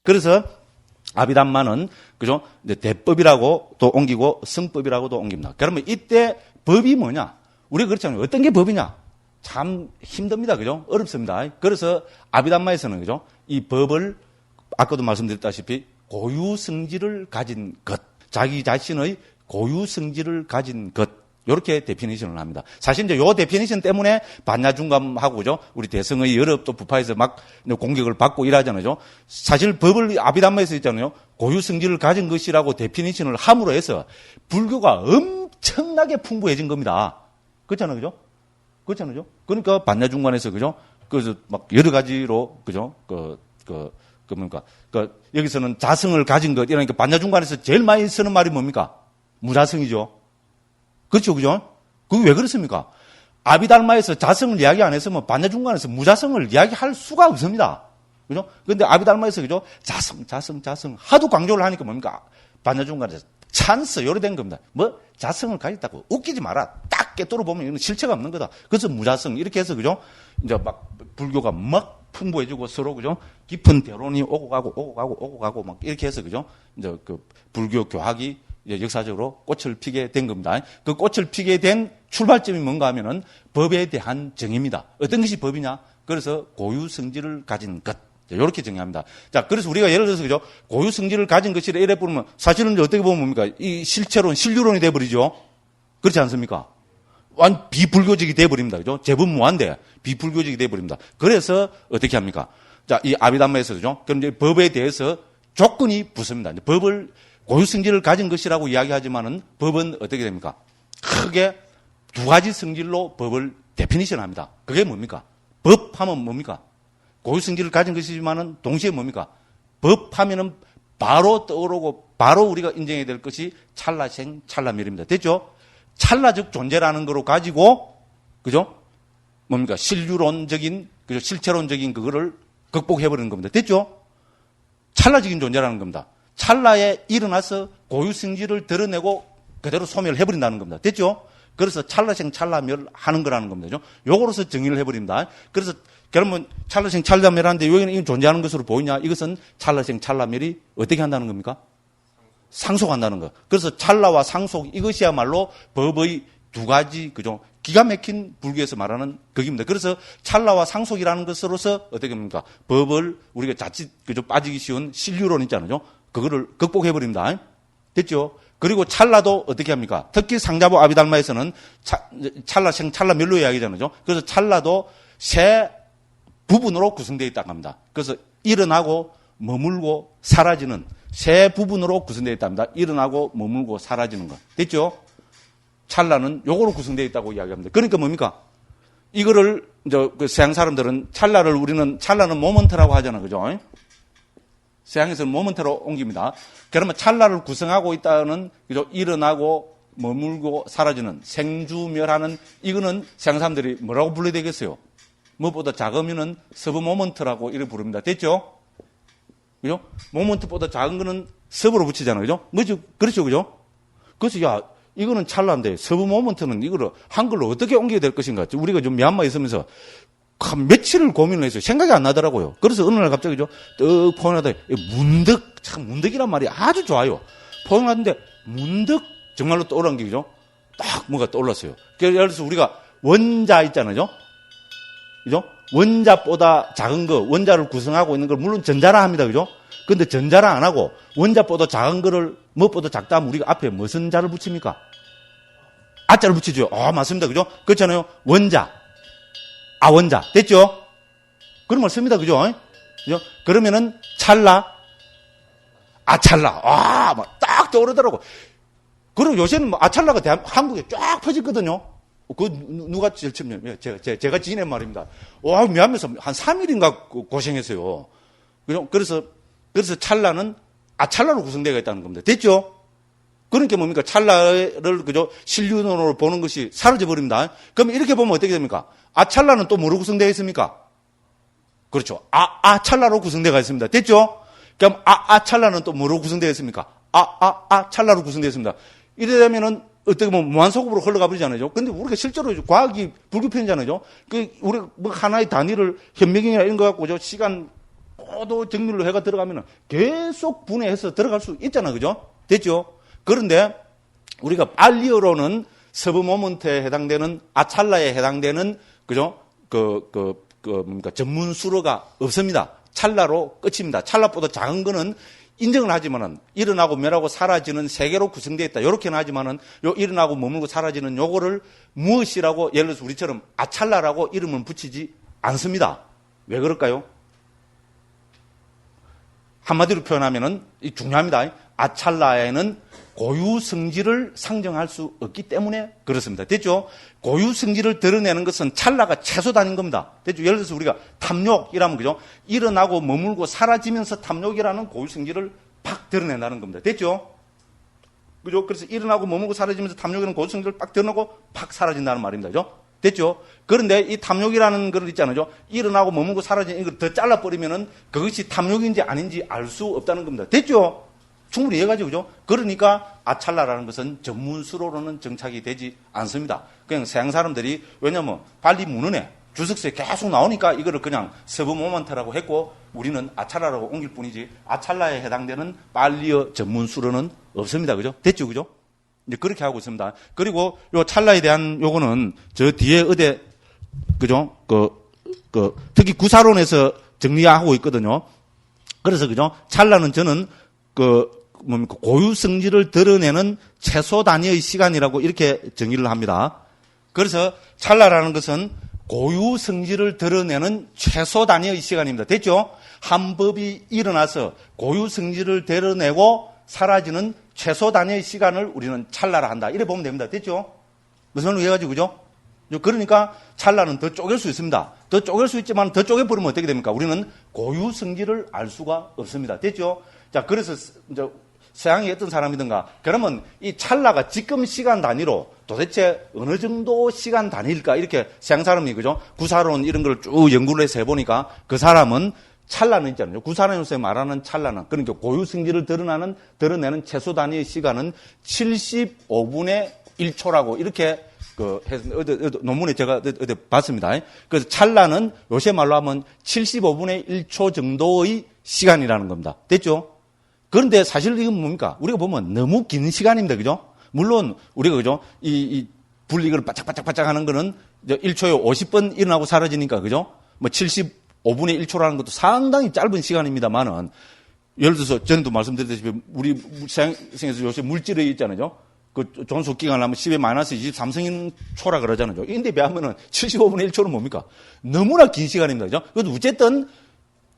그래서 아비담마는 그죠? 이제 대법이라고 또 옮기고 성법이라고도 옮깁니다. 그러면 이때 법이 뭐냐? 우리가 그렇잖아요. 어떤 게 법이냐? 참 힘듭니다. 그죠? 어렵습니다. 그래서 아비담마에서는 그죠? 이 법을 아까도 말씀드렸다시피 고유 성질을 가진 것, 자기 자신의 고유 성질을 가진 것, 이렇게 데피니션을 합니다. 사실 이제 요 데피니션 때문에 반야중감하고 그죠? 우리 대성의 여러 또 부파에서 막 공격을 받고 이러잖아요. 사실 법을 아비담마에서 있잖아요. 고유 성질을 가진 것이라고 데피니션을 함으로 해서 불교가 엄청나게 풍부해진 겁니다. 그렇잖아요, 그죠? 그렇잖아요. 그러니까 반야중간에서 그죠? 그래서 막 여러 가지로 그죠? 여기서는 자성을 가진 것, 이러니까 반야중간에서 제일 많이 쓰는 말이 뭡니까? 무자성이죠. 그렇죠, 그죠? 그게 왜 그렇습니까? 아비달마에서 자성을 이야기 안 했으면 반야중간에서 무자성을 이야기할 수가 없습니다. 그죠? 근데 아비달마에서 그죠? 자성. 하도 강조를 하니까 뭡니까? 반야중간에서 찬스, 요래 된 겁니다. 뭐, 자성을 가졌다고. 웃기지 마라. 딱 깨뚫어 보면 이건 실체가 없는 거다. 그래서 무자성. 이렇게 해서 그죠? 이제 막 불교가 막 풍부해지고 서로 그죠? 깊은 대론이 오고 가고 막 이렇게 해서 그죠? 이제 그 불교 교학이 이제 역사적으로 꽃을 피게 된 겁니다. 그 꽃을 피게 된 출발점이 뭔가 하면은 법에 대한 정의입니다. 어떤 것이 법이냐? 그래서 고유 성질을 가진 것. 이렇게 정의합니다. 자, 그래서 우리가 예를 들어서 그죠? 고유 성질을 가진 것이라 이래 부르면 사실은 이제 어떻게 보면 뭡니까? 이 실체론, 신류론이 돼버리죠? 그렇지 않습니까? 완 비불교적이 돼버립니다. 그죠? 재분무한데 비불교적이 돼버립니다. 그래서 어떻게 합니까? 자, 이 아비담마에서 그죠? 그럼 이제 법에 대해서 조건이 붙습니다. 이제 법을 고유 성질을 가진 것이라고 이야기하지만은 법은 어떻게 됩니까? 크게 두 가지 성질로 법을 데피니션 합니다. 그게 뭡니까? 법하면 뭡니까? 고유 성질을 가진 것이지만은 동시에 뭡니까? 법하면은 바로 떠오르고 바로 우리가 인정해야 될 것이 찰나생, 찰나멸입니다. 됐죠? 찰나적 존재라는 거로 가지고, 그죠? 뭡니까? 신류론적인, 그죠? 실체론적인 그거를 극복해버리는 겁니다. 됐죠? 찰나적인 존재라는 겁니다. 찰나에 일어나서 고유 성질을 드러내고 그대로 소멸해버린다는 겁니다. 됐죠? 그래서 찰나생, 찰나멸 하는 거라는 겁니다. 요거로서 정의를 해버립니다. 그래서 그러면 찰나생, 찰나멸하는데 여기는 이건 존재하는 것으로 보이냐? 이것은 찰나생, 찰나멸이 어떻게 한다는 겁니까? 상속한다는 거. 그래서 찰나와 상속, 이것이야말로 법의 두 가지, 그죠? 기가 막힌 불교에서 말하는 극입니다. 그래서 찰나와 상속이라는 것으로서 어떻게 합니까? 법을 우리가 자칫, 그죠? 빠지기 쉬운 신류론 있잖아요. 그거를 극복해버립니다. 됐죠? 그리고 찰나도 어떻게 합니까? 특히 상자보 아비달마에서는 찰나생, 찰나멸로 이야기하잖아요. 그래서 찰나도 세 부분으로 구성되어 있다고 합니다. 그래서 일어나고 머물고 사라지는 세 부분으로 구성되어 있답니다. 일어나고 머물고 사라지는 것. 됐죠? 찰나는 요거로 구성되어 있다고 이야기합니다. 그러니까 뭡니까? 이거를 이제 그 서양 사람들은 찰나는 모먼트라고 하잖아요. 그죠? 서양에서는 모먼트로 옮깁니다. 그러면 찰나를 구성하고 있다는 그죠? 일어나고 머물고 사라지는 생주멸하는 이거는 서양 사람들이 뭐라고 불러야 되겠어요? 무엇보다 작으면은 서브 모먼트라고 이렇게 부릅니다. 됐죠? 그죠? 모먼트보다 작은 거는 서브로 붙이잖아요. 그죠? 뭐죠? 그렇죠. 그죠? 그래서 야, 이거는 찰나인데 서브 모먼트는 이거를 한글로 어떻게 옮겨야 될 것인가? 우리가 좀 미얀마에 있으면서 한 며칠을 고민을 했어요. 생각이 안 나더라고요. 그래서 어느 날 갑자기 떡 포용하다 문득, 참 문득이란 말이 아주 좋아요. 포용하는데 문득 정말로 떠오른 게 그죠? 딱 뭐가 떠올랐어요. 예를 들어서 우리가 원자 있잖아요. 그죠? 원자보다 작은 거, 원자를 구성하고 있는 걸 물론 전자라 합니다. 그죠? 근데 전자라 안 하고 원자보다 작은 거를 무엇보다 작다 하면 우리가 앞에 무슨 자를 붙입니까? 아자를 붙이죠. 맞습니다. 그죠? 그렇잖아요. 원자. 원자. 됐죠? 그런 걸 씁니다. 그죠? 그죠? 그러면은 찰나. 찰나. 막 딱 떠오르더라고. 그리고 요새는 찰나가 한국에 쫙 퍼졌거든요. 누가 제일 처음, 제가 지낸 말입니다. 미안해서 한 3일인가 고생했어요. 그래서 찰나는, 찰나로 구성되어 있다는 겁니다. 됐죠? 그러니까 뭡니까? 찰나를, 그죠? 신륜으로 보는 것이 사라져버립니다. 그럼 이렇게 보면 어떻게 됩니까? 찰나는 또 뭐로 구성되어 있습니까? 그렇죠. 찰나로 구성되어 있습니다. 됐죠? 그럼 찰나는 또 뭐로 구성되어 있습니까? 찰나로 구성되어 있습니다. 이래 되면은 어떻게 보면 무한소급으로 흘러가 버리잖아요. 근데 우리가 실제로 과학이 불교편이잖아요. 우리 뭐 하나의 단위를 현미경이나 이런 거 갖고 시간 포도 정밀로 해가 들어가면 계속 분해해서 들어갈 수 있잖아. 그죠? 됐죠? 그런데 우리가 빨리어로는 서브 모먼트에 해당되는 아찰라에 해당되는 그죠? 뭡니까? 전문 수로가 없습니다. 찰나로 끝입니다. 찰나보다 작은 거는 인정을 하지만은 일어나고 멸하고 사라지는 세 개로 구성되어 있다. 이렇게는 하지만은 요 일어나고 머물고 사라지는 요거를 무엇이라고 예를 들어서 우리처럼 아찰라라고 이름을 붙이지 않습니다. 왜 그럴까요? 한마디로 표현하면은 중요합니다. 아찰라에는 고유 성질을 상정할 수 없기 때문에 그렇습니다. 됐죠? 고유 성질을 드러내는 것은 찰나가 최소 단위인 겁니다. 됐죠? 예를 들어서 우리가 탐욕이라면 그죠? 일어나고 머물고 사라지면서 탐욕이라는 고유 성질을 팍 드러낸다는 겁니다. 됐죠? 그죠? 그래서 일어나고 머물고 사라지면서 탐욕이라는 고유 성질을 팍 드러내고 팍 사라진다는 말입니다. 그죠? 됐죠? 그런데 이 탐욕이라는 걸 있잖아요. 일어나고 머물고 사라지는 이걸 더 잘라버리면은 그것이 탐욕인지 아닌지 알 수 없다는 겁니다. 됐죠? 충분히 이해가죠, 그죠? 그러니까 아찰라라는 것은 전문수로는 정착이 되지 않습니다. 그냥 서양 사람들이 왜냐면 발리 문헌에 주석서에 계속 나오니까 이거를 그냥 서브 모먼트라고 했고 우리는 아찰라라고 옮길 뿐이지 아찰라에 해당되는 빨리어 전문수로는 없습니다, 그죠? 됐죠, 그죠? 이제 그렇게 하고 있습니다. 그리고 요 찰나에 대한 요거는 저 뒤에 어디 그죠? 특히 구사론에서 정리하고 있거든요. 그래서 그죠? 찰나는 저는 고유 성질을 드러내는 최소 단위의 시간이라고 이렇게 정의를 합니다. 그래서 찰나라는 것은 고유 성질을 드러내는 최소 단위의 시간입니다. 됐죠? 한 법이 일어나서 고유 성질을 드러내고 사라지는 최소 단위의 시간을 우리는 찰나라 한다. 이래 보면 됩니다. 됐죠? 무슨 말인지 이해가지고, 그죠? 그러니까 찰나는 더 쪼갤 수 있습니다. 더 쪼갤 수 있지만 더 쪼개버리면 어떻게 됩니까? 우리는 고유 성질을 알 수가 없습니다. 됐죠? 자, 그래서 이제 서양의 어떤 사람이든가 그러면 이 찰나가 지금 시간 단위로 도대체 어느 정도 시간 단위일까? 이렇게 서양 사람이 그죠? 구사론 이런 걸 쭉 연구를 해서 해보니까 그 사람은 찰나는 있잖아요. 구사론에서 말하는 찰나는 그러니까 고유 성질을 드러내는 최소 단위의 시간은 75분의 1초라고 이렇게 논문에 제가 어디 봤습니다. 그래서 찰나는 요새 말로 하면 75분의 1초 정도의 시간이라는 겁니다. 됐죠? 그런데 사실 이건 뭡니까? 우리가 보면 너무 긴 시간입니다. 그죠? 물론 우리가 그죠? 이 분리를 바짝바짝 하는 거는 1초에 50번 일어나고 사라지니까 그죠? 뭐 75분의 1초라는 것도 상당히 짧은 시간입니다만은 예를 들어서 전에도 말씀드렸다시피 우리 생에서 요새 물질이 있잖아요. 그 존속 기간을 하면 10의 마이너스 23승인 초라 그러잖아요. 인데 비하면은 75분의 1초는 뭡니까? 너무나 긴 시간입니다. 그죠? 그래도 어쨌든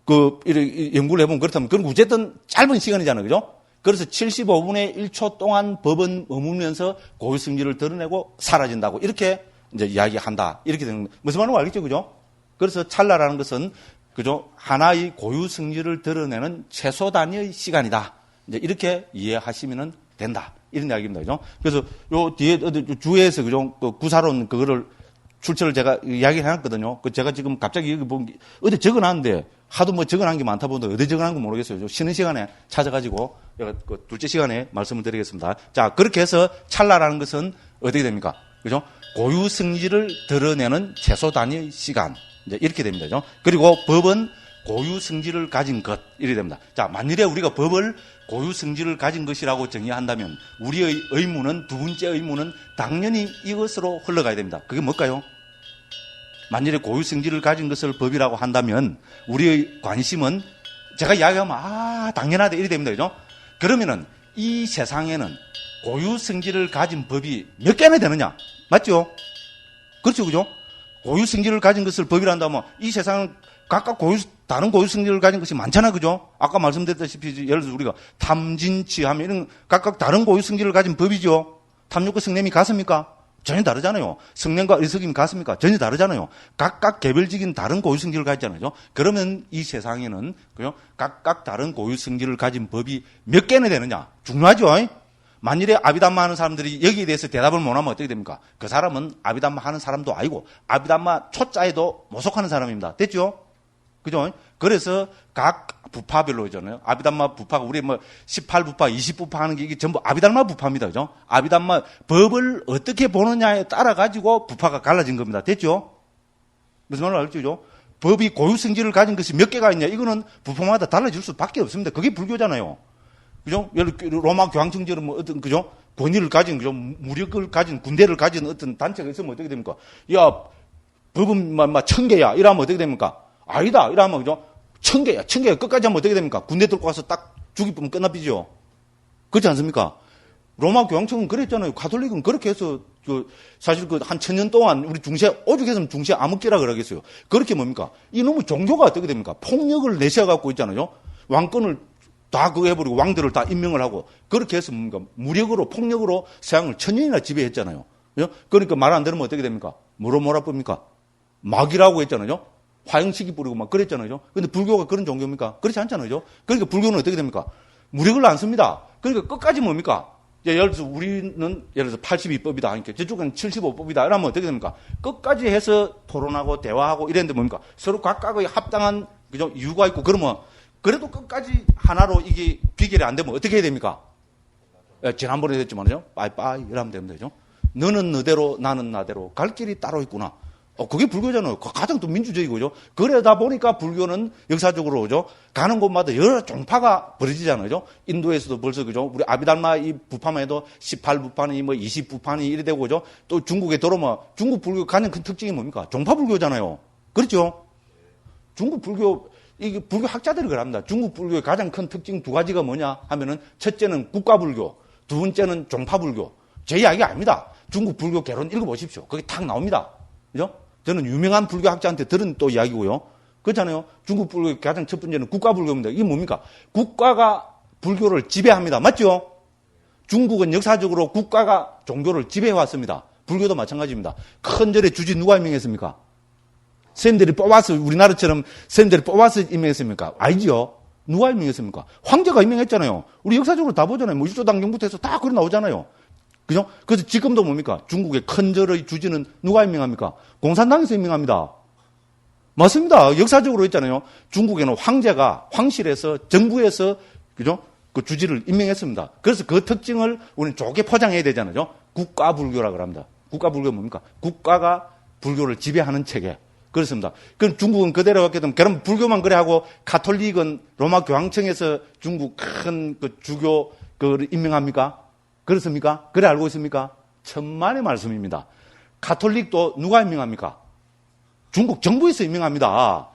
연구를 해보면 그렇다면, 그럼 어쨌든 짧은 시간이잖아요. 그죠? 그래서 75분의 1초 동안 법은 머물면서 고유 성질을 드러내고 사라진다고 이렇게 이제 이야기한다. 이렇게 되는, 무슨 말인지 알겠죠? 그죠? 그래서 찰나라는 것은, 그죠? 하나의 고유 성질을 드러내는 최소 단위의 시간이다. 이제 이렇게 이해하시면 된다. 이런 이야기입니다. 그죠? 그래서 요 뒤에 주에서 그죠? 구사론 그거를 출처를 제가 이야기를 해놨거든요. 제가 지금 갑자기 여기 본 게, 어디 적어놨는데, 하도 뭐 적어놓은 게 많다 보는데, 어디 적어놓은 거 모르겠어요. 쉬는 시간에 찾아가지고, 제가 둘째 시간에 말씀을 드리겠습니다. 자, 그렇게 해서 찰나라는 것은 어떻게 됩니까? 그죠? 고유 성질을 드러내는 최소 단위의 시간. 이제 이렇게 됩니다. 그죠? 그리고 법은 고유 성질을 가진 것. 이렇게 됩니다. 자, 만일에 우리가 법을 고유 성질을 가진 것이라고 정의한다면, 우리의 의무는, 두 번째 의무는 당연히 이것으로 흘러가야 됩니다. 그게 뭘까요? 만일에 고유 성질을 가진 것을 법이라고 한다면 우리의 관심은 제가 이야기하면 당연하다 이렇게 됩니다. 그죠? 그러면은 이 세상에는 고유 성질을 가진 법이 몇 개나 되느냐? 맞죠? 그렇죠. 그죠? 고유 성질을 가진 것을 법이라 한다면 이 세상은 각각 다른 고유 성질을 가진 것이 많잖아. 그죠? 아까 말씀드렸다시피 예를 들어서 우리가 탐진치 하면 이런 각각 다른 고유 성질을 가진 법이죠. 탐욕과 성냄이 같습니까? 전혀 다르잖아요. 성냄과 의석임이 같습니까? 전혀 다르잖아요. 각각 개별적인 다른 고유 성질을 가지잖아요. 그러면 이 세상에는 그죠? 각각 다른 고유 성질을 가진 법이 몇 개나 되느냐? 중요하죠. 만일에 아비담마 하는 사람들이 여기에 대해서 대답을 못하면 어떻게 됩니까? 그 사람은 아비담마 하는 사람도 아니고 아비담마 초자에도 못 속하는 사람입니다. 됐죠? 그죠? 그래서 각 부파별로 있잖아요. 아비담마 부파가 우리 18부파, 20부파 하는 게 이게 전부 아비담마 부파입니다. 그죠? 아비담마 법을 어떻게 보느냐에 따라 가지고 부파가 갈라진 겁니다. 됐죠? 무슨 말을 알겠죠? 법이 고유 성질을 가진 것이 몇 개가 있냐? 이거는 부파마다 달라질 수밖에 없습니다. 그게 불교잖아요. 그죠? 로마 교황청처럼 뭐 어떤, 그죠? 권위를 가진, 그죠? 무력을 가진, 군대를 가진 어떤 단체가 있으면 어떻게 됩니까? 야, 법은 막 1000개야. 이러면 어떻게 됩니까? 아니다. 이러면, 그죠? 1000개야. 1000개야. 끝까지 하면 어떻게 됩니까? 군대 들고 와서 딱 죽이면 끝나비죠. 그렇지 않습니까? 로마 교황청은 그랬잖아요. 가톨릭은 그렇게 해서, 사실 한 1000년 동안 우리 중세, 오죽했으면 중세 암흑기라 그러겠어요. 그렇게 뭡니까? 이놈의 종교가 어떻게 됩니까? 폭력을 내세워갖고 있잖아요. 왕권을 다 그거 해버리고 왕들을 다 임명을 하고 그렇게 해서 뭡니까? 무력으로, 폭력으로 세상을 1000년이나 지배했잖아요. 그러니까 말 안 들으면 어떻게 됩니까? 뭐라 봅니까? 막이라고 했잖아요. 화형시기 뿌리고 막 그랬잖아요. 근데 불교가 그런 종교입니까? 그렇지 않잖아요. 그러니까 불교는 어떻게 됩니까? 무력을 안 씁니다. 그러니까 끝까지 뭡니까? 예를 들어서 우리는 예를 들어서 82법이다. 그러니까 저쪽은 75법이다. 이러면 어떻게 됩니까? 끝까지 해서 토론하고 대화하고 이랬는데 뭡니까? 서로 각각의 합당한 그죠? 이유가 있고 그러면 그래도 끝까지 하나로 이게 비결이 안 되면 어떻게 해야 됩니까? 지난번에 했지만요. 빠이빠이 이러면 되면 되죠. 너는 너대로 나는 나대로 갈 길이 따로 있구나. 그게 불교잖아요. 가장 또 민주적이고죠. 그러다 보니까 불교는 역사적으로 그죠. 가는 곳마다 여러 종파가 벌어지잖아요. 인도에서도 벌써 그죠. 우리 아비달마 이 부파만해도 18부파니 뭐 20부파니 이래 되고 그죠. 또 중국에 들어오면 중국 불교 가장 큰 특징이 뭡니까? 종파 불교잖아요. 그렇죠? 중국 불교 이게 불교 학자들이 그럽니다. 중국 불교의 가장 큰 특징 두 가지가 뭐냐 하면은 첫째는 국가불교, 두 번째는 종파불교. 제 이야기가 아닙니다. 중국 불교 개론 읽어보십시오. 거기 탁 나옵니다. 그죠? 저는 유명한 불교 학자한테 들은 또 이야기고요. 그렇잖아요. 중국 불교의 가장 첫 번째는 국가불교입니다. 이게 뭡니까? 국가가 불교를 지배합니다. 맞죠? 중국은 역사적으로 국가가 종교를 지배해왔습니다. 불교도 마찬가지입니다. 큰 절의 주지 누가 임명했습니까? 선생님들이 뽑아서 우리나라처럼 선생님들이 뽑아서 임명했습니까? 아니죠. 누가 임명했습니까? 황제가 임명했잖아요. 우리 역사적으로 다 보잖아요. 뭐 일조당경부터 해서 다 그래 나오잖아요. 그죠? 그래서 지금도 뭡니까? 중국의 큰 절의 주지는 누가 임명합니까? 공산당에서 임명합니다. 맞습니다. 역사적으로 있잖아요. 중국에는 황제가 황실에서 정부에서 그죠? 그 주지를 임명했습니다. 그래서 그 특징을 우리는 좋게 포장해야 되잖아요. 국가불교라고 합니다. 국가불교 뭡니까? 국가가 불교를 지배하는 체계. 그렇습니다. 그럼 중국은 그대로 했기 때문에, 그럼 불교만 그래 하고, 가톨릭은 로마 교황청에서 중국 큰 그 주교 그 임명합니까? 그렇습니까? 그래 알고 있습니까? 천만의 말씀입니다. 가톨릭도 누가 임명합니까? 중국 정부에서 임명합니다.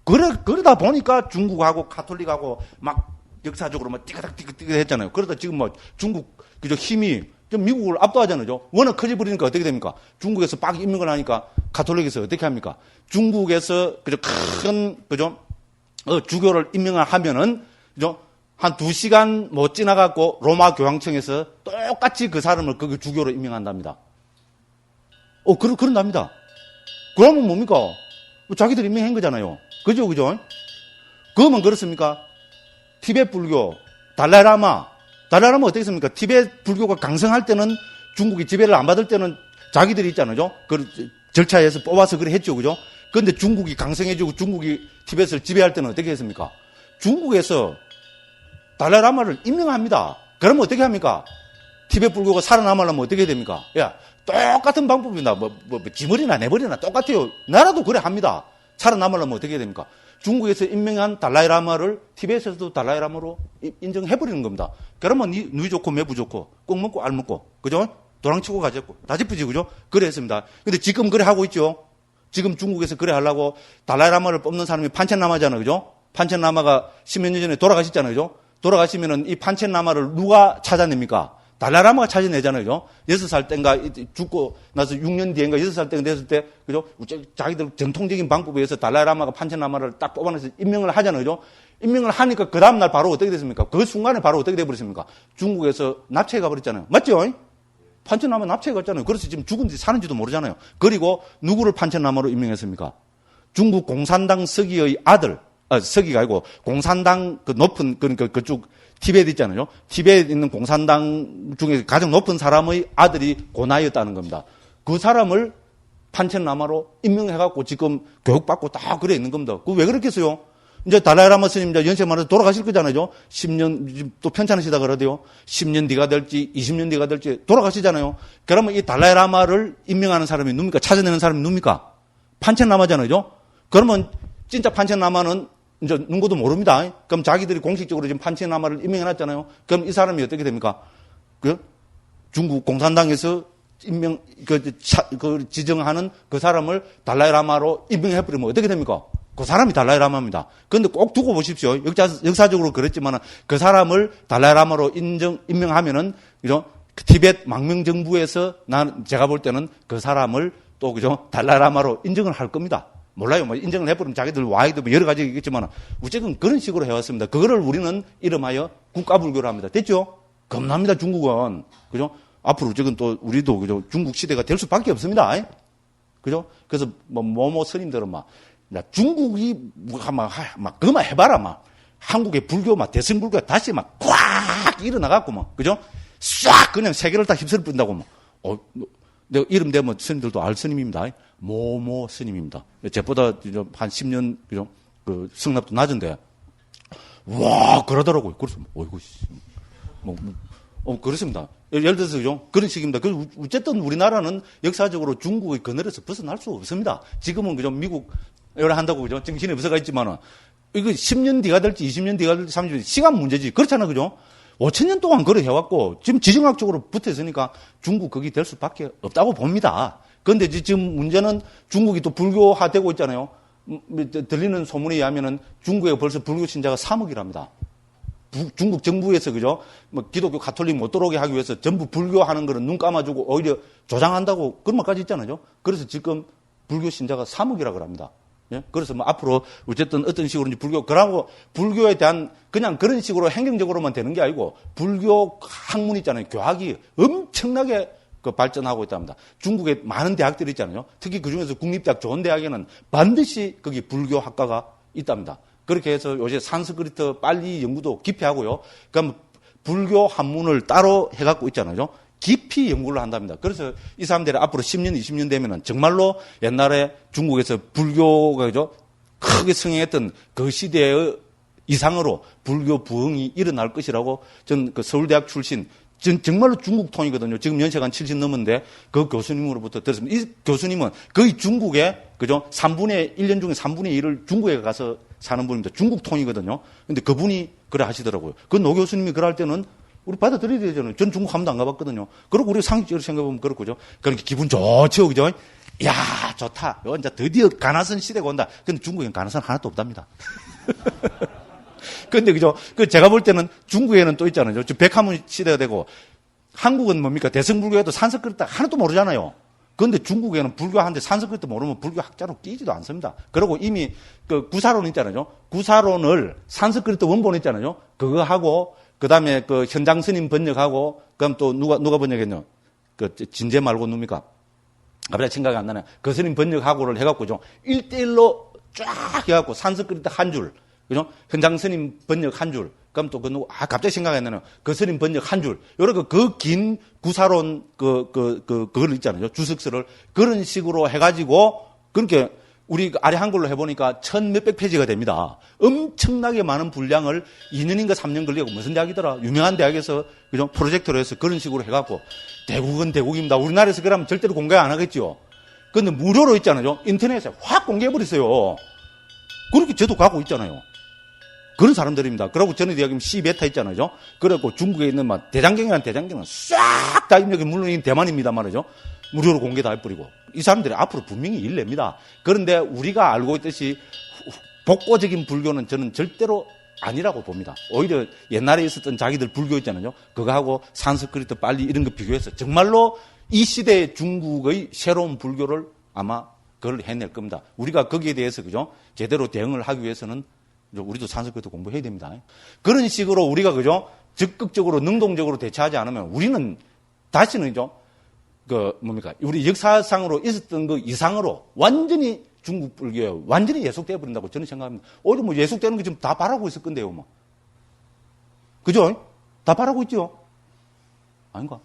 그러다 보니까 중국하고 가톨릭하고 막 역사적으로 막 띠그닥 했잖아요. 그러다 지금 뭐 중국 그저 힘이 좀 미국을 압도하잖아요. 워낙 커져버리니까 어떻게 됩니까? 중국에서 빡 임명을 하니까 가톨릭에서 어떻게 합니까? 중국에서 그저 큰 그죠 주교를 임명을 하면은 그죠 한 2시간 못 지나갖고 로마 교황청에서 똑같이 그 사람을 거기 주교로 임명한답니다. 그런답니다. 그러면 뭡니까? 자기들이 임명한 거잖아요. 그죠? 그거만 그렇습니까? 티베트 불교, 달라이라마 어떻게 했습니까? 티베트 불교가 강성할 때는 중국이 지배를 안 받을 때는 자기들이 있잖아요. 그 절차에서 뽑아서 그래 했죠. 그죠? 그런데 중국이 강성해지고 중국이 티베트를 지배할 때는 어떻게 했습니까? 중국에서 달라이라마를 임명합니다. 그러면 어떻게 합니까? 티베트 불교가 살아남으려면 어떻게 됩니까? 야, 똑같은 방법입니다. 지머리나 내버리나 똑같아요. 나라도 그래 합니다. 살아남으려면 어떻게 됩니까? 중국에서 임명한 달라이라마를 티베트에서도 달라이라마로 인정해버리는 겁니다. 그러면 누이 좋고 매부 좋고 꼭 먹고 알 먹고 그죠? 도랑치고 가졌고 다 짚어지 그죠? 그래 했습니다. 근데 지금 그래 하고 있죠. 지금 중국에서 그래 하려고 달라이라마를 뽑는 사람이 판첸라마잖아요. 그죠? 판첸라마가 10몇 년 전에 돌아가셨잖아요. 그죠? 돌아가시면은 이 판첸라마를 누가 찾아냅니까? 달라이라마가 찾아내잖아요. 6살 땐가 죽고 나서 6년 뒤인가 6살 때 됐을 때, 그죠? 자기들 전통적인 방법에 의해서 달라이라마가 판첸라마를 딱 뽑아내서 임명을 하잖아요. 임명을 하니까 그 다음날 바로 어떻게 됐습니까? 그 순간에 바로 어떻게 돼버렸습니까? 중국에서 납치해 가버렸잖아요. 맞죠? 판첸라마 납치해 갔잖아요. 그래서 지금 죽은지 사는지도 모르잖아요. 그리고 누구를 판첸라마로 임명했습니까? 중국 공산당 서기의 아들, 서기가 아니고 공산당 그 높은, 그러니까 그쪽 티베트 있잖아요. 티베트에 있는 공산당 중에 가장 높은 사람의 아들이 고나이였다는 겁니다. 그 사람을 판첸라마로 임명해갖고 지금 교육받고 다 그래 있는 겁니다. 그 왜 그렇겠어요? 이제 달라이라마 스님 이제 연세 많아서 돌아가실 거잖아요. 10년 또 편찮으시다 그러대요. 10년 뒤가 될지 20년 뒤가 될지 돌아가시잖아요. 그러면 이 달라이라마를 임명하는 사람이 누굽니까? 찾아내는 사람이 누굽니까? 판첸라마잖아요. 그러면 진짜 판체나마는 이제 누구도 모릅니다. 그럼 자기들이 공식적으로 지금 판체나마를 임명해놨잖아요. 그럼 이 사람이 어떻게 됩니까? 중국 공산당에서 지정하는 그 사람을 달라이라마로 임명해버리면 어떻게 됩니까? 그 사람이 달라이라마입니다. 그런데 꼭 두고 보십시오. 역사적으로 그랬지만 그 사람을 달라이라마로 임명하면은, 그죠? 티벳 망명정부에서 제가 볼 때는 그 사람을 또, 그죠? 달라이라마로 인정을 할 겁니다. 몰라요. 뭐 인정을 해버리면 자기들 와이드 뭐 여러 가지 있겠지만 어쨌든 그런 식으로 해왔습니다. 그거를 우리는 이름하여 국가불교를 합니다. 됐죠? 겁납니다, 중국은. 그죠? 앞으로 지금 또 우리도 그죠? 중국 시대가 될 수밖에 없습니다. 그죠? 그래서 뭐 스님들은 막 중국이 그만 해봐라 막 한국의 불교 막 대승불교가 다시 막 꽉 일어나갖고 막 그죠? 싹 그냥 세계를 다 휩쓸어 뿌린다고 막 내가 이름 대면 스님들도 알 스님입니다. 모모 스님입니다. 제보다 한 10년 그죠? 그 성납도 낮은데 와 그러더라고요. 그래서 어이구 그렇습니다. 예를 들어서, 그죠? 그런 식입니다. 어쨌든 우리나라는 역사적으로 중국의 그늘에서 벗어날 수 없습니다. 지금은, 그죠? 미국, 이걸 한다고, 그죠? 정신이 없어가 있지만은, 이거 10년 뒤가 될지, 20년 뒤가 될지, 30년 뒤, 시간 문제지. 그렇잖아, 그죠? 5,000년 동안 그래 해왔고, 지금 지정학적으로 붙어 있으니까 중국 거기 될 수밖에 없다고 봅니다. 그런데 지금 문제는 중국이 또 불교화되고 있잖아요. 들리는 소문에 의하면은 중국에 벌써 불교 신자가 3억이랍니다. 중국 정부에서, 그죠? 뭐, 기독교 가톨릭 못 들어오게 하기 위해서 전부 불교하는 거는 눈 감아주고 오히려 조장한다고 그런 말까지 있잖아요. 그래서 지금 불교 신자가 3억이라고 합니다. 예? 그래서 뭐 앞으로 어쨌든 어떤 식으로인지 그러고 불교에 대한 그냥 그런 식으로 행정적으로만 되는 게 아니고 불교 학문 있잖아요. 교학이 엄청나게 발전하고 있답니다. 중국에 많은 대학들이 있잖아요. 특히 그 중에서 국립대학 좋은 대학에는 반드시 거기 불교 학과가 있답니다. 그렇게 해서 요새 산스크리트 빨리 연구도 깊이 하고요. 그럼 불교 한문을 따로 해갖고 있잖아요. 깊이 연구를 한답니다. 그래서 이 사람들이 앞으로 10년, 20년 되면은 정말로 옛날에 중국에서 불교가 그죠? 크게 성행했던 그 시대의 이상으로 불교 부흥이 일어날 것이라고 전 그 서울대학 출신 정말로 중국통이거든요. 지금 연세가 한 70 넘었는데 그 교수님으로부터 들었습니다. 이 교수님은 거의 중국에 그죠? 1년 중에 3분의 1을 중국에 가서 사는 분입니다. 중국통이거든요. 근데 그분이 그래 하시더라고요. 그 노 교수님이 그럴 때는 우리 받아들여야 되잖아요. 전 중국 한 번도 안 가봤거든요. 그리고 우리가 상식적으로 생각해보면 그렇고죠. 그러니까 기분 좋죠. 그죠? 야 좋다. 이제 드디어 가나선 시대가 온다. 근데 중국에는 가나선 하나도 없답니다. 근데 그죠? 제가 볼 때는 중국에는 또 있잖아요. 지금 백화문 시대가 되고 한국은 뭡니까? 대승불교에도 산스크리트 하나도 모르잖아요. 그런데 중국에는 불교하는데 산스크리트 모르면 불교 학자로 끼지도 않습니다. 그리고 이미 그 구사론 있잖아요. 구사론을 산스크리트 원본 있잖아요. 그거 하고 그다음에 그 현장 스님 번역하고 그럼 또 누가 번역했냐? 그 진제 말고 누굽니까? 갑자기 생각이 안 나네. 그 스님 번역하고를 해갖고 좀 1대1로 쫙 해갖고 산스크리트 한 줄. 그죠? 현장 스님 번역 한 줄. 그럼 또 갑자기 생각이 안 나네요. 그 스님 번역 한 줄. 요렇게 그 긴 구사론 그걸 있잖아요. 주석서를. 그런 식으로 해가지고, 그렇게 우리 아래 한글로 해보니까 1000몇백 페이지가 됩니다. 엄청나게 많은 분량을 2년인가 3년 걸리고 무슨 대학이더라? 유명한 대학에서, 그죠? 프로젝트로 해서 그런 식으로 해갖고, 대국은 대국입니다. 우리나라에서 그러면 절대로 공개 안 하겠죠. 근데 무료로 있잖아요. 인터넷에 확 공개해버렸어요. 그렇게 저도 가고 있잖아요. 그런 사람들입니다. 그리고 저는 여기 시베타 있잖아요. 그래갖고 중국에 있는 막 대장경이라는 대장경은 싹 다 입력이 물론 대만입니다 말이죠. 무료로 공개 다 해버리고. 이 사람들이 앞으로 분명히 일냅니다. 그런데 우리가 알고 있듯이 복고적인 불교는 저는 절대로 아니라고 봅니다. 오히려 옛날에 있었던 자기들 불교 있잖아요. 그거하고 산스크리트 빨리 이런 거 비교해서 정말로 이 시대의 중국의 새로운 불교를 아마 그걸 해낼 겁니다. 우리가 거기에 대해서 그죠? 제대로 대응을 하기 위해서는 우리도 산스크리트 공부해야 됩니다. 그런 식으로 우리가 그죠? 적극적으로 능동적으로 대처하지 않으면 우리는 다시는 그죠? 우리 역사상으로 있었던 그 이상으로 완전히 중국 불교에 완전히 예속되어 버린다고 저는 생각합니다. 오히려 뭐 예속되는 거 지금 다 바라고 있을 건데요, 뭐. 그죠? 다 바라고 있죠? 아닌가?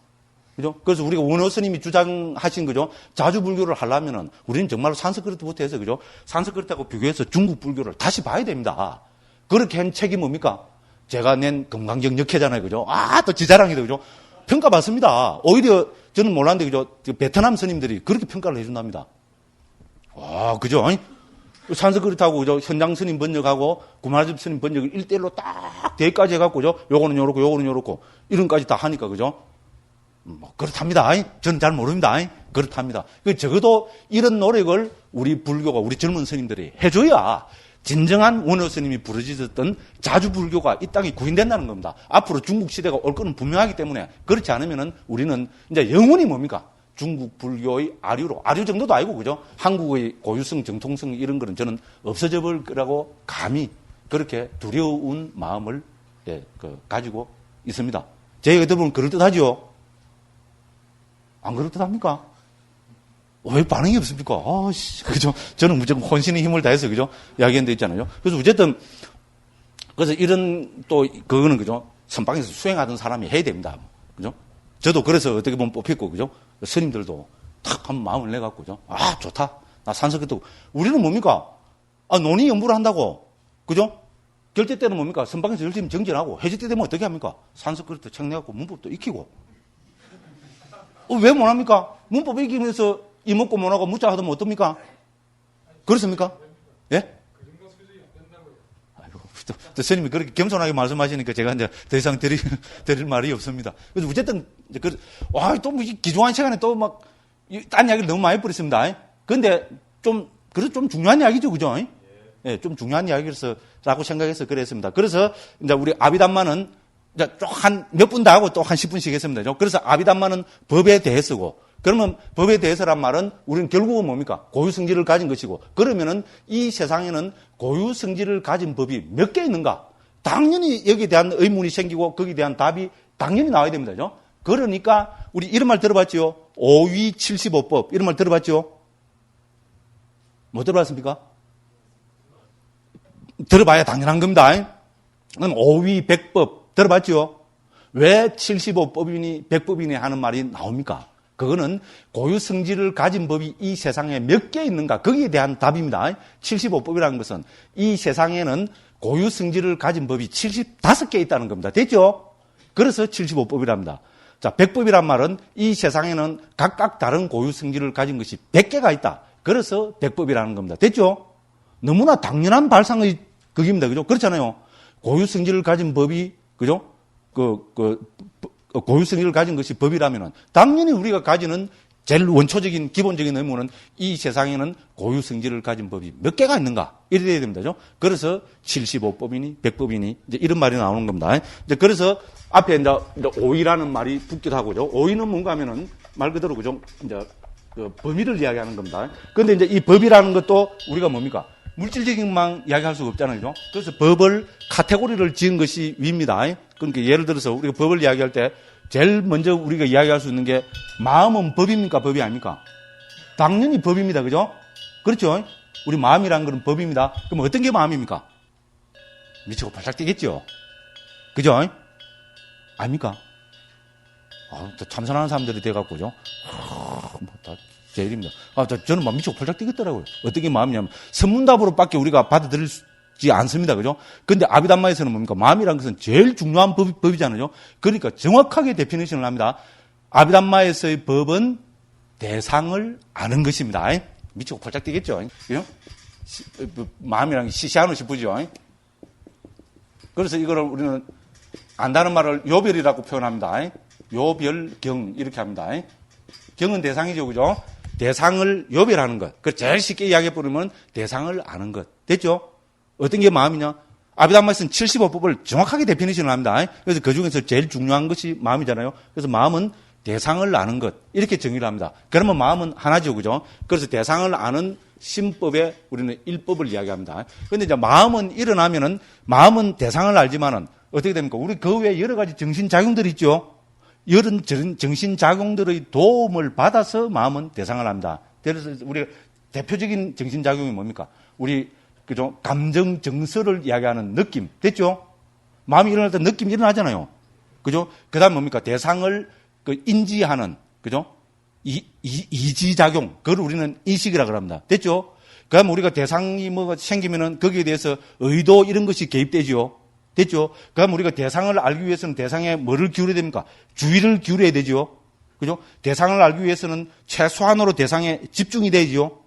그죠? 그래서 우리가 원어 스님이 주장하신 거죠. 자주 불교를 하려면은 우리는 정말로 산스크리트부터 해서 그죠? 산스크리트하고 비교해서 중국 불교를 다시 봐야 됩니다. 그렇게 한 책이 뭡니까? 제가 낸 금강경 역회잖아요. 그죠? 또 지자랑이다. 그죠? 평가받습니다. 오히려 저는 몰랐는데 그죠? 베트남 스님들이 그렇게 평가를 해준답니다. 그죠? 산스크리트하고, 그죠? 현장 스님 번역하고, 구마집 스님 번역을 1대1로 딱 대까지 해갖고, 그죠? 요거는 요렇고, 요거는 요렇고, 이런까지 다 하니까, 그죠? 그렇답니다. 저는 잘 모릅니다. 그렇답니다. 적어도 이런 노력을 우리 불교가, 우리 젊은 스님들이 해줘야 진정한 원효 스님이 부르짖었던 자주 불교가 이 땅에 구현된다는 겁니다. 앞으로 중국 시대가 올 거는 분명하기 때문에 그렇지 않으면은 우리는 이제 영원히 뭡니까? 중국 불교의 아류로, 아류 정도도 아니고, 그죠? 한국의 고유성, 정통성 이런 거는 저는 없어져 버릴 거라고 감히 그렇게 두려운 마음을 가지고 있습니다. 제 얘기 들어보면 그럴듯하죠? 안 그럴듯합니까? 왜 반응이 없습니까? 그죠? 저는 무조건 혼신의 힘을 다해서, 그죠? 이야기한 데 있잖아요. 그래서 어쨌든, 그래서 이런 또, 그거는, 그죠? 선방에서 수행하던 사람이 해야 됩니다. 그죠? 저도 그래서 어떻게 보면 뽑혔고, 그죠? 스님들도 탁 한 마음을 내갖고, 그죠? 좋다. 나 산석에도. 우리는 뭡니까? 논의 연구를 한다고. 그죠? 결제 때는 뭡니까? 선방에서 열심히 정진하고, 해제 때 되면 어떻게 합니까? 산석그릇도 책 내갖고 문법도 익히고. 왜 못합니까? 문법 익히면서 이먹고 못하고 묻자 하면 어떻습니까? 그렇습니까? 예? 아이고, 또 스님이 그렇게 겸손하게 말씀하시니까 제가 이제 더 이상 드릴 말이 없습니다. 그래서 어쨌든, 또 뭐 기중한 시간에 또 막, 딴 이야기를 너무 많이 뿌렸습니다. 근데 그래서 좀 중요한 이야기죠, 그죠? 예, 좀 중요한 이야기라고 생각해서 그랬습니다. 그래서 이제 우리 아비담마는 한 몇 분 다 하고 또 한 10분씩 했습니다. 그래서 아비담마는 법에 대해서고, 그러면 법에 대해서란 말은 우리는 결국은 뭡니까? 고유성질을 가진 것이고, 그러면은 이 세상에는 고유성질을 가진 법이 몇 개 있는가? 당연히 여기에 대한 의문이 생기고 거기에 대한 답이 당연히 나와야 됩니다. 그러니까 우리 이런 말 들어봤죠? 5위 75법 이런 말 들어봤죠? 못 들어봤습니까? 들어봐야 당연한 겁니다. 그럼 5위 100법 들어봤죠? 왜 75법이니 100법이니 하는 말이 나옵니까? 그거는 고유성질을 가진 법이 이 세상에 몇 개 있는가? 거기에 대한 답입니다. 75법이라는 것은 이 세상에는 고유성질을 가진 법이 75개 있다는 겁니다. 됐죠? 그래서 75법이랍니다. 자, 100법이란 말은 이 세상에는 각각 다른 고유성질을 가진 것이 100개가 있다. 그래서 100법이라는 겁니다. 됐죠? 너무나 당연한 발상의 극입니다. 그죠? 그렇잖아요. 고유성질을 가진 법이, 그죠? 고유성질을 가진 것이 법이라면은 당연히 우리가 가지는 제일 원초적인 기본적인 의무는 이 세상에는 고유성질을 가진 법이 몇 개가 있는가? 이래야 됩니다. 그래서 75법이니 100법이니 이제 이런 말이 나오는 겁니다. 이제 그래서 앞에 이제 5위라는 말이 붙기도 하고죠. 5위는 뭔가 하면은 말 그대로 그죠? 이제 범위를 이야기하는 겁니다. 그런데 이제 이 법이라는 것도 우리가 뭡니까? 물질적인 것만 이야기할 수가 없잖아요. 그래서 법을 카테고리를 지은 것이 위입니다. 그러니까 예를 들어서 우리가 법을 이야기할 때 제일 먼저 우리가 이야기할 수 있는 게 마음은 법입니까? 법이 아닙니까? 당연히 법입니다. 그죠? 그렇죠? 우리 마음이란 건 법입니다. 그럼 어떤 게 마음입니까? 미치고 발작 뛰겠죠? 그죠? 아닙니까? 또 참선하는 사람들이 돼갖고죠. 제일입니다. 저는 막 미치고 펄쩍 뛰겠더라고요. 어떻게 마음이냐면, 선문답으로 밖에 우리가 받아들이지 않습니다. 그죠? 근데 아비담마에서는 뭡니까? 마음이라는 것은 제일 중요한 법이잖아요. 그러니까 정확하게 데피니션을 합니다. 아비담마에서의 법은 대상을 아는 것입니다. 미치고 펄쩍 뛰겠죠? 그죠? 마음이라는 게 시시하노 싶으죠? 그래서 이거를 우리는 안다는 말을 요별이라고 표현합니다. 요별경, 이렇게 합니다. 경은 대상이죠. 그죠? 대상을 요별하는 것. 그 제일 쉽게 이야기해버리면 대상을 아는 것. 됐죠? 어떤 게 마음이냐? 아비담마에서는 75법을 정확하게 데피니션을 합니다. 그래서 그 중에서 제일 중요한 것이 마음이잖아요. 그래서 마음은 대상을 아는 것. 이렇게 정의를 합니다. 그러면 마음은 하나죠. 그죠? 그래서 대상을 아는 심법에 우리는 일법을 이야기합니다. 그런데 이제 마음은 일어나면은 마음은 대상을 알지만은 어떻게 됩니까? 우리 그 외에 여러 가지 정신작용들이 있죠? 이런 정신작용들의 도움을 받아서 마음은 대상을 합니다. 그래서 우리가 대표적인 정신작용이 뭡니까? 우리, 그죠? 감정 정서를 이야기하는 느낌. 됐죠? 마음이 일어날 때 느낌이 일어나잖아요. 그죠? 그 다음 뭡니까? 대상을 인지하는, 그죠? 이지작용. 그걸 우리는 인식이라고 합니다. 됐죠? 그 다음 우리가 대상이 뭐가 생기면은 거기에 대해서 의도 이런 것이 개입되죠. 됐죠? 그럼 우리가 대상을 알기 위해서는 대상에 뭐를 기울여야 됩니까? 주의를 기울여야 되죠. 그죠? 대상을 알기 위해서는 최소한으로 대상에 집중이 되죠.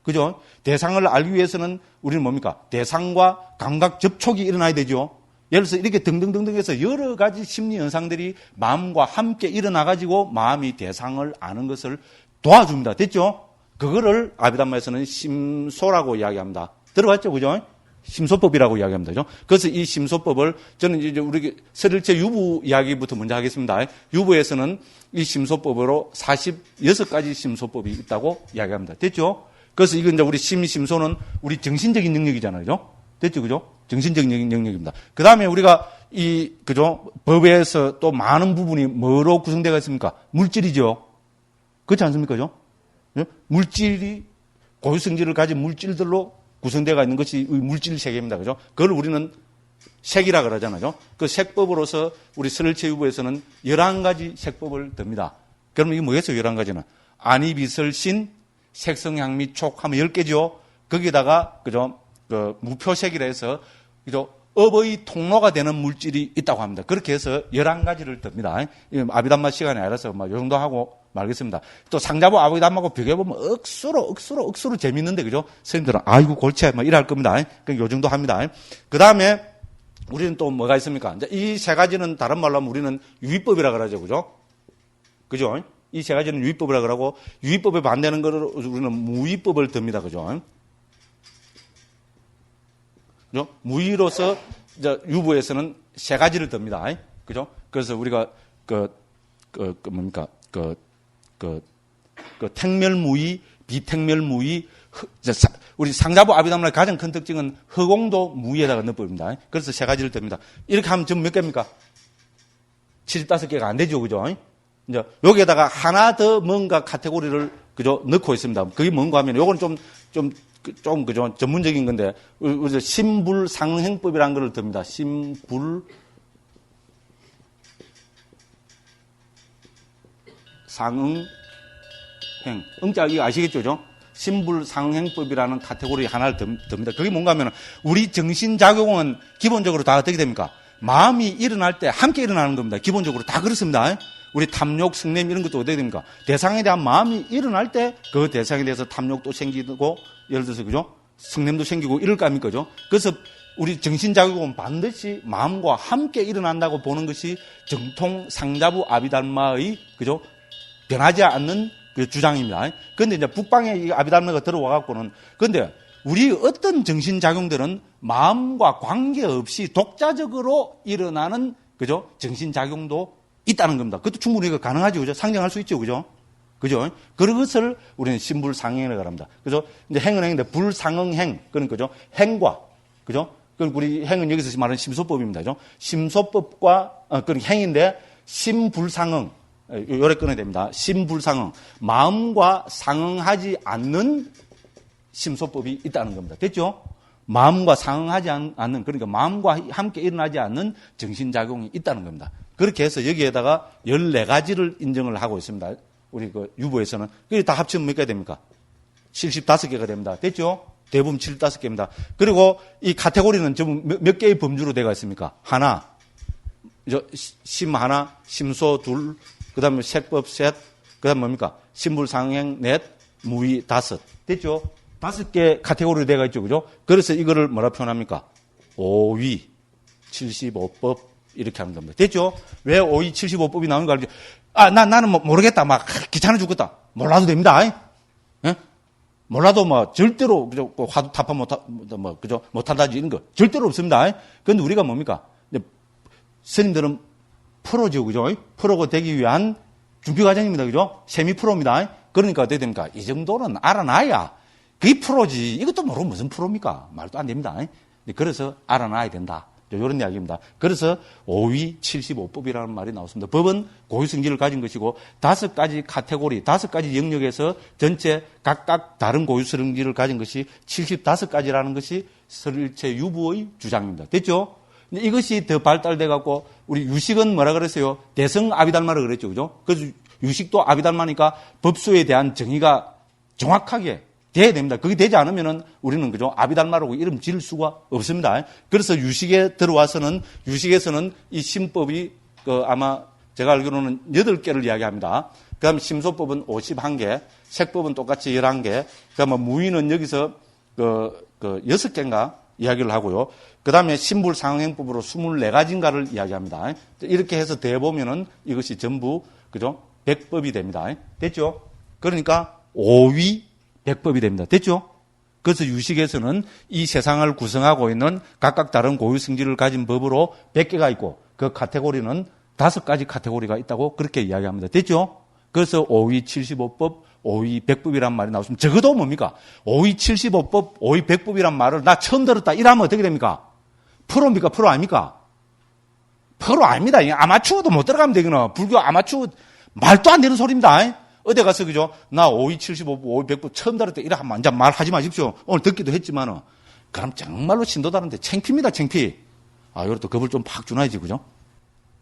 그죠? 대상을 알기 위해서는 우리는 뭡니까? 대상과 감각 접촉이 일어나야 되죠. 예를 들어서 이렇게 등등등등 해서 여러 가지 심리 현상들이 마음과 함께 일어나가지고 마음이 대상을 아는 것을 도와줍니다. 됐죠? 그거를 아비담마에서는 심소라고 이야기합니다. 들어봤죠? 그죠? 심소법이라고 이야기합니다. 그죠? 그래서 이 심소법을 저는 이제 우리 설일체 유부 이야기부터 먼저 하겠습니다. 유부에서는 이 심소법으로 46가지 심소법이 있다고 이야기합니다. 됐죠? 그래서 이건 이제 우리 심소는 우리 정신적인 영역이잖아요. 그죠? 됐죠? 그죠? 정신적인 영역입니다. 그 다음에 우리가 그죠? 법에서 또 많은 부분이 뭐로 구성되어 있습니까? 물질이죠. 그렇지 않습니까? 그죠? 물질이 고유성질을 가진 물질들로 구성되어 있는 것이 물질 세계입니다. 그죠? 그걸 우리는 색이라 그러잖아요. 그 색법으로서 우리 설일체유부에서는 11가지 색법을 듭니다. 그러면 이게 뭐겠어요? 11가지는. 안이비설신, 색성향미, 촉 하면 10개죠. 거기다가 그죠? 그 무표색이라 해서 그죠? 업의 통로가 되는 물질이 있다고 합니다. 그렇게 해서 11가지를 듭니다. 아비담마 시간에 알아서 이 정도 하고 말겠습니다. 또 상자부 아비담마하고 비교해보면 억수로 재밌는데, 그죠? 선생님들은, 아이고, 골치야, 이럴 겁니다. 요 정도 합니다. 그 다음에 우리는 또 뭐가 있습니까? 이 세 가지는 다른 말로 하면 우리는 유의법이라 그러죠. 그죠? 그죠? 이 세 가지는 유의법이라 그러고, 유의법에 반대하는 거를 우리는 무의법을 듭니다. 그죠? 그죠? 무의로서 유부에서는 세 가지를 듭니다. 그죠? 그래서 우리가 택멸무의, 비택멸무의, 우리 상자부 아비담마의 가장 큰 특징은 허공도 무의에다가 넣어버립니다. 그래서 세 가지를 듭니다. 이렇게 하면 전 몇 개입니까? 75개가 안 되죠. 그죠? 이제 여기에다가 하나 더 뭔가 카테고리를 그죠? 넣고 있습니다. 그게 뭔가 하면 요건 좀 그죠? 전문적인 건데 우리 심불상행법이라는 걸 듭니다. 심불상행 응자 이거 아시겠죠? 그죠? 심불상행법이라는 카테고리 하나를 듭니다. 그게 뭔가 하면 우리 정신작용은 기본적으로 다 어떻게 됩니까? 마음이 일어날 때 함께 일어나는 겁니다. 기본적으로 다 그렇습니다. 우리 탐욕, 성냄 이런 것도 어떻게 됩니까? 대상에 대한 마음이 일어날 때 그 대상에 대해서 탐욕도 생기고 예를 들어서 그죠? 성냄도 생기고 이럴 거 아닙니까? 그죠? 그래서 우리 정신작용은 반드시 마음과 함께 일어난다고 보는 것이 정통 상자부 아비달마의 그죠? 변하지 않는 그 주장입니다. 그런데 이제 북방에 이 아비달마가 들어와갖고는 그런데 우리 어떤 정신작용들은 마음과 관계없이 독자적으로 일어나는 그죠? 정신작용도 있다는 겁니다. 그것도 충분히 가능하죠. 그죠? 상정할 수 있죠. 그죠? 그죠? 그런 것을 우리는 심불상행이라고 합니다. 그죠? 이제 행은 행인데 불상응행. 그런 거죠. 행과, 그죠? 우리 행은 여기서 말하는 심소법입니다. 그죠? 심소법과, 그런 행인데 심불상응. 요래 끊어야 됩니다. 심불상응. 마음과 상응하지 않는 심소법이 있다는 겁니다. 됐죠? 마음과 상응하지 않는, 그러니까 마음과 함께 일어나지 않는 정신작용이 있다는 겁니다. 그렇게 해서 여기에다가 14가지를 인정을 하고 있습니다. 우리 그 유보에서는. 그게 다 합치면 몇 개가 됩니까? 75개가 됩니다. 됐죠? 대부분 75개입니다. 그리고 이 카테고리는 전부 몇 개의 범주로 되어 있습니까? 하나, 심 하나, 심소 둘, 그 다음에 색법 셋, 그 다음에 뭡니까? 심불상행 넷, 무의 다섯. 됐죠? 5개 카테고리로 되어 있죠. 그죠? 그래서 이거를 뭐라 표현합니까? 5위, 75법, 이렇게 하는 겁니다. 됐죠? 왜 5위 75법이 나오는가? 나는 모르겠다. 막 귀찮아 죽겠다. 몰라도 됩니다. 예? 몰라도 절대로, 그죠? 화도 타파 그죠? 못한다지 이런 거. 절대로 없습니다. 그런데 우리가 뭡니까? 스님들은 프로죠. 그죠? 프로가 되기 위한 준비 과정입니다. 그죠? 세미 프로입니다. 그러니까 어떻게 됩니까? 이 정도는 알아놔야 그게 프로지. 이것도 모르면 무슨 프로입니까? 말도 안 됩니다. 그래서 알아놔야 된다. 이런 이야기입니다. 그래서 5위 75법이라는 말이 나왔습니다. 법은 고유성질을 가진 것이고 5가지 카테고리, 5가지 영역에서 전체 각각 다른 고유성질을 가진 것이 75가지라는 것이 설일체 유부의 주장입니다. 됐죠? 이것이 더 발달돼 갖고 우리 유식은 뭐라 그랬어요? 대성 아비달마라 그랬죠. 그죠? 그래서 유식도 아비달마니까 법수에 대한 정의가 정확하게 돼야 됩니다. 그게 되지 않으면은 우리는 그죠? 아비달마라고 이름 지을 수가 없습니다. 그래서 유식에 들어와서는 유식에서는 이 심법이 아마 제가 알기로는 8개를 이야기합니다. 그 다음에 심소법은 51개, 색법은 똑같이 11개, 그 다음에 무의는 여기서 6개인가 이야기를 하고요. 그 다음에 신불상행법으로 24가지인가를 이야기합니다. 이렇게 해서 대보면은 이것이 전부, 그죠? 100법이 됩니다. 됐죠? 그러니까 5위 100법이 됩니다. 됐죠? 그래서 유식에서는 이 세상을 구성하고 있는 각각 다른 고유 성질을 가진 법으로 100개가 있고 그 카테고리는 5가지 카테고리가 있다고 그렇게 이야기합니다. 됐죠? 그래서 5위 75법, 5위 100법이란 말이 나오시면 적어도 뭡니까? 5위 75법, 5위 100법이란 말을 나 처음 들었다. 이러면 어떻게 됩니까? 프로입니까? 프로 아닙니까? 프로 아닙니다. 아마추어도 못 들어가면 되구나. 불교 아마추어 말도 안 되는 소리입니다. 어디 가서 그죠? 나 5위 75법, 5위 100법 처음 들었다. 이러면 이제 말하지 마십시오. 오늘 듣기도 했지만은. 그럼 정말로 신도 다른데 창피입니다. 창피. 이것도 겁을 좀 팍 주나야지. 그죠?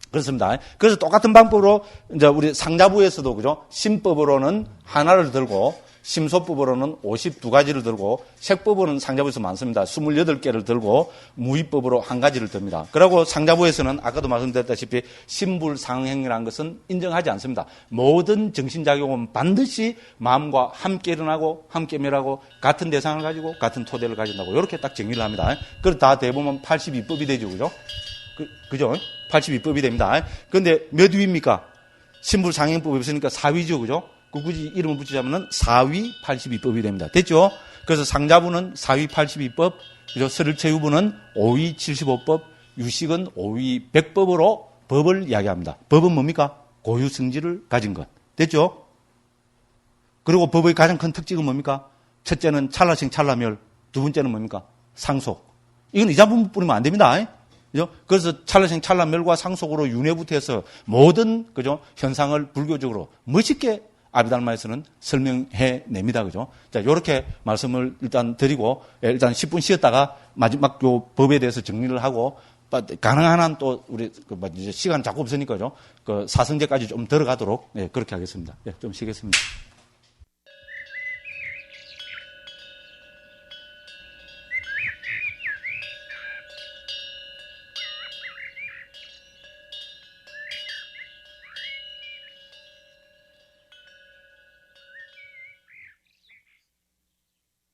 그렇습니다. 그래서 똑같은 방법으로 이제 우리 상자부에서도 그죠? 심법으로는 하나를 들고 심소법으로는 52가지를 들고 색법으로는 상자부에서 많습니다. 28개를 들고 무의법으로 1가지를 듭니다. 그리고 상자부에서는 아까도 말씀드렸다시피 신불상행이라는 것은 인정하지 않습니다. 모든 정신작용은 반드시 마음과 함께 일어나고 함께 멸하고 같은 대상을 가지고 같은 토대를 가진다고 이렇게 딱 정의를 합니다. 그래서 다 대보면 82법이 되죠. 그죠? 그죠? 82법이 됩니다. 그런데 몇 위입니까? 신불상행법이 없으니까 4위죠. 그죠? 굳이 이름을 붙이자면은 4위 82법이 됩니다. 됐죠? 그래서 상자부는 4위 82법, 그죠? 설일체유부는 5위 75법, 유식은 5위 100법으로 법을 이야기합니다. 법은 뭡니까? 고유 성질을 가진 것. 됐죠? 그리고 법의 가장 큰 특징은 뭡니까? 첫째는 찰나생 찰나멸, 두 번째는 뭡니까? 상속. 이건 이자분 뿌리면 안 됩니다. 그죠? 그래서 찰나생 찰나멸과 상속으로 윤회부터 해서 모든, 그죠? 현상을 불교적으로 멋있게 아비달마에서는 설명해 냅니다. 그죠? 자, 요렇게 말씀을 일단 드리고, 일단 10분 쉬었다가 마지막 요 법에 대해서 정리를 하고, 가능한 한 또 우리, 이제 시간 자꾸 없으니까요. 사성제까지 좀 들어가도록, 그렇게 하겠습니다. 좀 쉬겠습니다.